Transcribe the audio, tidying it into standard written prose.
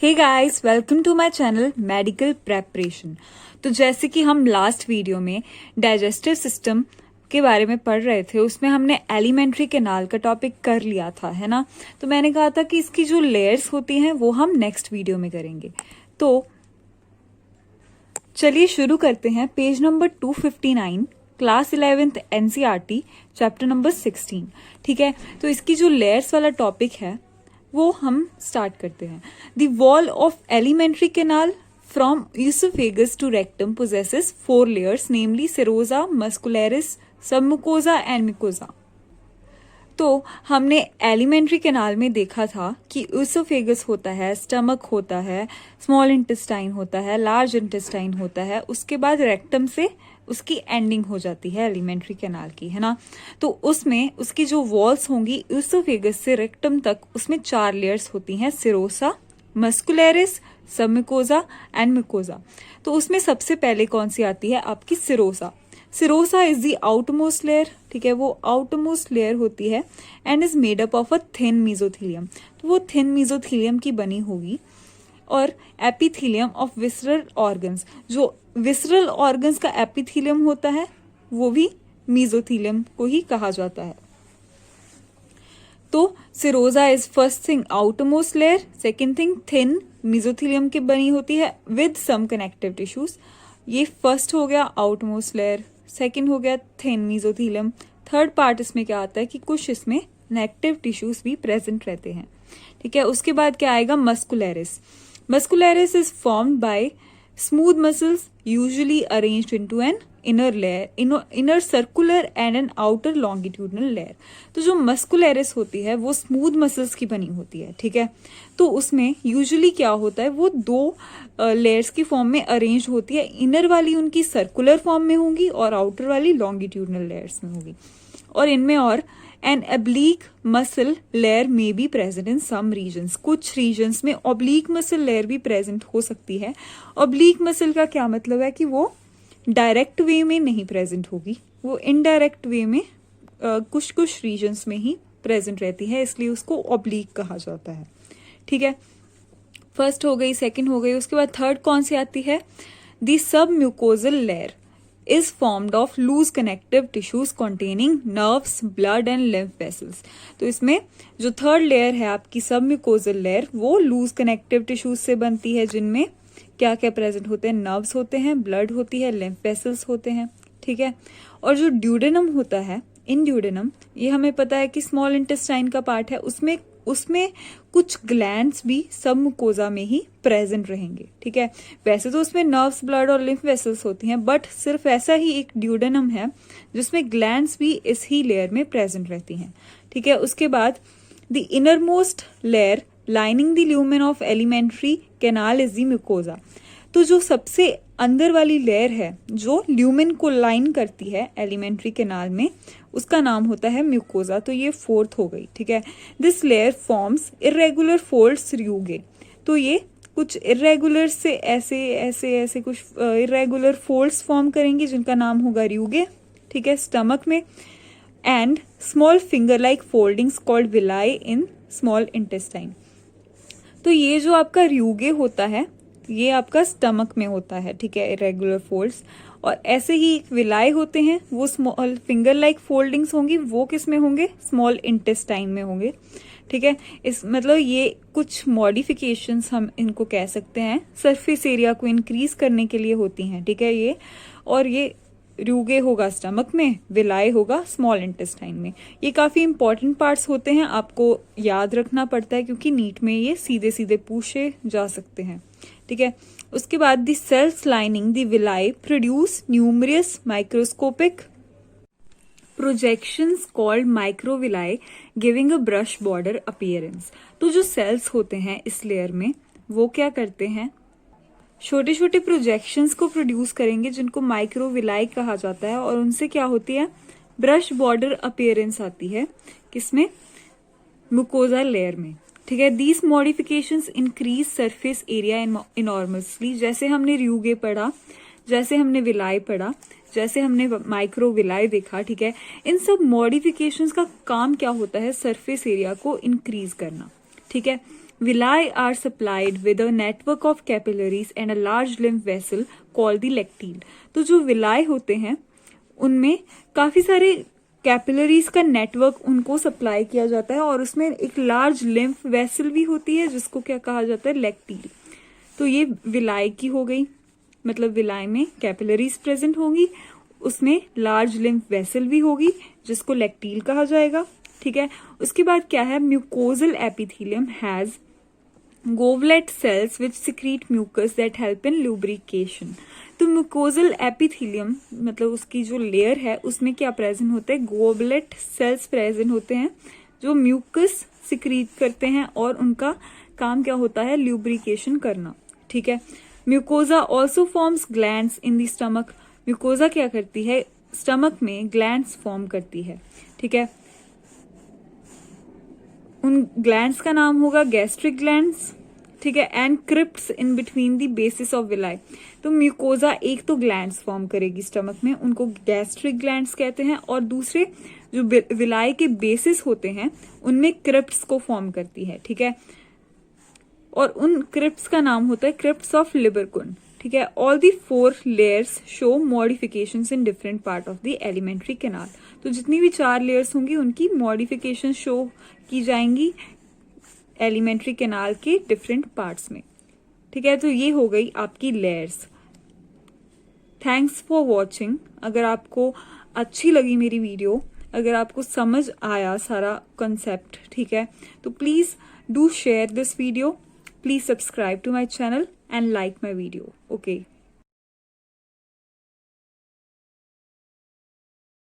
Hey guys, welcome to my channel medical preparation. तो जैसे कि हम लास्ट वीडियो में डाइजेस्टिव सिस्टम के बारे में पढ़ रहे थे, उसमें हमने एलिमेंट्री कैनाल का टॉपिक कर लिया था, है ना। तो मैंने कहा था कि इसकी जो लेयर्स होती हैं वो हम नेक्स्ट वीडियो में करेंगे। तो चलिए शुरू करते हैं। Page number 259, class 11th NCERT, chapter number 16। ठीक है, तो इसकी जो लेयर्स वाला टॉपिक है वो हम स्टार्ट करते हैं। The wall of alimentary canal from oesophagus to rectum possesses 4 layers, namely serosa, muscularis, submucosa and mucosa. तो हमने एलिमेंट्री कैनाल में देखा था कि ईसोफेगस होता है, स्टमक होता है, स्मॉल इंटेस्टाइन होता है, लार्ज इंटेस्टाइन होता है, उसके बाद रेक्टम से उसकी एंडिंग हो जाती है एलिमेंट्री कैनाल की, है ना। तो उसमें उसकी जो वॉल्स होंगी ईसोफेगस से रेक्टम तक, उसमें 4 लेयर्स होती हैं, serosa, muscularis, submucosa and mucosa. तो उसमें सबसे पहले कौन सी आती है आपकी serosa. Serosa is the outmost layer. ठीक है, वो आउटमोस्ट लेयर होती है and is made up of a thin mesothelium. तो वो थिन मीजोथीलियम की बनी होगी। और एपिथीलियम ऑफ विसरल ऑर्गन्स, जो विसरल ऑर्गन्स का एपिथीलियम होता है वो भी मीजोथीलियम को ही कहा जाता है। तो serosa is first thing outmost layer, second thing thin mesothelium की बनी होती है विद सम कनेक्टिव टिश्यूज। ये फर्स्ट हो गया आउटमोस्ट लेयर, सेकेंड हो गया थिन मीजोथीलियम, थर्ड पार्ट इसमें क्या आता है कि कुछ इसमें कनेक्टिव टिश्यूज भी प्रेजेंट रहते हैं। ठीक है, उसके बाद क्या आएगा muscularis. Muscularis is formed by smooth muscles usually arranged into an inner layer, inner circular and an outer longitudinal layer। तो जो muscularis होती है वो स्मूथ मसल्स की बनी होती है। ठीक है, तो उसमें यूजुअली क्या होता है, वो 2 लेयर्स की फॉर्म में अरेंज होती है। इनर वाली उनकी सर्कुलर फॉर्म में होंगी और आउटर वाली लॉन्गिट्यूडनल लेयर्स में होगी। और इनमें और एन oblique मसल लेयर में be present in some regions. कुछ रीजन्स में oblique मसल लेयर भी प्रेजेंट हो सकती है। oblique मसल का क्या मतलब है कि वो डायरेक्ट वे में नहीं प्रेजेंट होगी, वो इनडायरेक्ट वे में कुछ कुछ रीजन्स में ही प्रेजेंट रहती है, इसलिए उसको oblique कहा जाता है। ठीक है, फर्स्ट हो गई, सेकेंड हो गई, उसके बाद थर्ड कौन सी आती है, दी सब mucosal layer is formed of loose connective tissues containing nerves, blood and lymph vessels। तो इसमें जो थर्ड लेयर है आपकी सब म्यूकोजल लेयर, वो लूज कनेक्टिव टिश्यूज से बनती है, जिनमें क्या क्या प्रेजेंट होते हैं, नर्व्स होते हैं, ब्लड होती है, लिम्फ वेसल्स होते हैं। ठीक है, और जो ड्यूडेनम होता है, इन ड्यूडेनम, ये हमें पता है कि स्मॉल इंटेस्टाइन का पार्ट है, उसमें कुछ ग्लैंड्स भी सब मुकोजा में ही प्रेजेंट रहेंगे। ठीक है, वैसे तो उसमें नर्व्स, ब्लड और लिम्फ वेसल्स होती हैं, बट सिर्फ ऐसा ही एक ड्यूडेनम है जिसमें ग्लैंड्स भी इस ही लेयर में प्रेजेंट रहती हैं। ठीक है, उसके बाद the inner most layer lining the lumen of alimentary canal is the mucosa. तो जो सबसे अंदर वाली लेयर है जो ल्यूमेन को लाइन करती है एलिमेंट्री कैनाल में, उसका नाम होता है म्यूकोजा। तो ये फोर्थ हो गई। ठीक है, this layer forms irregular folds rugae. तो ये कुछ इरेगुलर से ऐसे ऐसे ऐसे कुछ इरेगुलर फोल्ड्स फॉर्म करेंगे जिनका नाम होगा र्यूगे। ठीक है, स्टमक में, and small finger like foldings called villi in small intestine. तो ये जो आपका र्यूगे होता है ये आपका स्टमक में होता है। ठीक है, इरेगुलर फोल्ड्स, और ऐसे ही एक विलाई होते हैं, वो स्मॉल फिंगर लाइक फोल्डिंग्स होंगी, वो किस में होंगे, स्मॉल इंटेस्टाइन में होंगे। ठीक है, इस मतलब ये कुछ मॉडिफिकेशंस हम इनको कह सकते हैं, सरफेस एरिया को इंक्रीज करने के लिए होती हैं। ठीक है, ये और ये र्यूगे होगा स्टमक में, विलाई होगा स्मॉल इंटेस्टाइन में। ये काफी इंपॉर्टेंट पार्ट्स होते हैं, आपको याद रखना पड़ता है क्योंकि नीट में ये सीधे सीधे पूछे जा सकते हैं। ठीक है, उसके बाद the cells lining the villi produce numerous microscopic projections called microvilli giving a brush border appearance. तो जो सेल्स होते हैं इस लेयर में वो क्या करते हैं, छोटे छोटे प्रोजेक्शंस को प्रोड्यूस करेंगे जिनको माइक्रोविलाई कहा जाता है, और उनसे क्या होती है, ब्रश बॉर्डर अपीयरेंस आती है, किसमें, म्यूकोजा लेयर में। ठीक है, these modifications increase surface area enormously. जैसे हमने र्यूगे पढ़ा, जैसे हमने विलाई पढ़ा, जैसे हमने माइक्रोविलाई देखा। ठीक है, इन सब मॉडिफिकेशंस का काम क्या होता है, सरफेस एरिया को इंक्रीज करना। ठीक है, Villi are supplied with a network of capillaries and a large lymph vessel called the lectile. तो जो विलाई होते हैं उनमें काफी सारे कैपिलरीज का नेटवर्क उनको सप्लाई किया जाता है और उसमें एक लार्ज लिम्फ वेसल भी होती है जिसको क्या कहा जाता है, लेक्टील. तो ये विलाई की हो गई, मतलब विलाई में कैपिलरीज प्रेजेंट होंगी, उसमें लार्ज लिम्फ वेसल भी होगी जिसको लेक्टील कहा जाएगा. ठीक है. उसके बाद क्या है, mucosal epithelium has goblet cells which secrete mucus that help in lubrication. तो म्यूकोजल एपिथेलियम मतलब उसकी जो लेयर है उसमें क्या प्रेजेंट होते हैं, गोवलेट सेल्स प्रेजेंट होते हैं जो म्यूकस सिक्रीट करते हैं और उनका काम क्या होता है, ल्यूब्रिकेशन करना. ठीक है. Mucosa also forms glands in the stomach. Mucosa क्या करती है, स्टमक में ग्लैंड्स फॉर्म करती है. ठीक है. उन ग्लैंड्स का नाम होगा गैस्ट्रिक ग्लैंड्स. ठीक है. And crypts in between the basis of villi. तो म्यूकोजा एक तो ग्लैंड्स फॉर्म करेगी स्टमक में, उनको गैस्ट्रिक ग्लैंड्स कहते हैं, और दूसरे जो विलाई के बेसिस होते हैं उनमें क्रिप्ट्स को फॉर्म करती है. ठीक है. और उन क्रिप्ट्स का नाम होता है क्रिप्ट्स ऑफ लिबरकुन. ठीक है. All the 4 layers show modifications in different part of the alimentary canal. तो जितनी भी 4 लेयर्स होंगी उनकी मॉडिफिकेशन शो की जाएंगी एलिमेंट्री कैनाल के डिफरेंट पार्ट्स में. ठीक है. तो ये हो गई आपकी लेयर्स. Thanks for watching. अगर आपको अच्छी लगी मेरी वीडियो, अगर आपको समझ आया सारा कंसेप्ट, ठीक है, तो please do share this video. Please subscribe to my channel and like my video. Okay.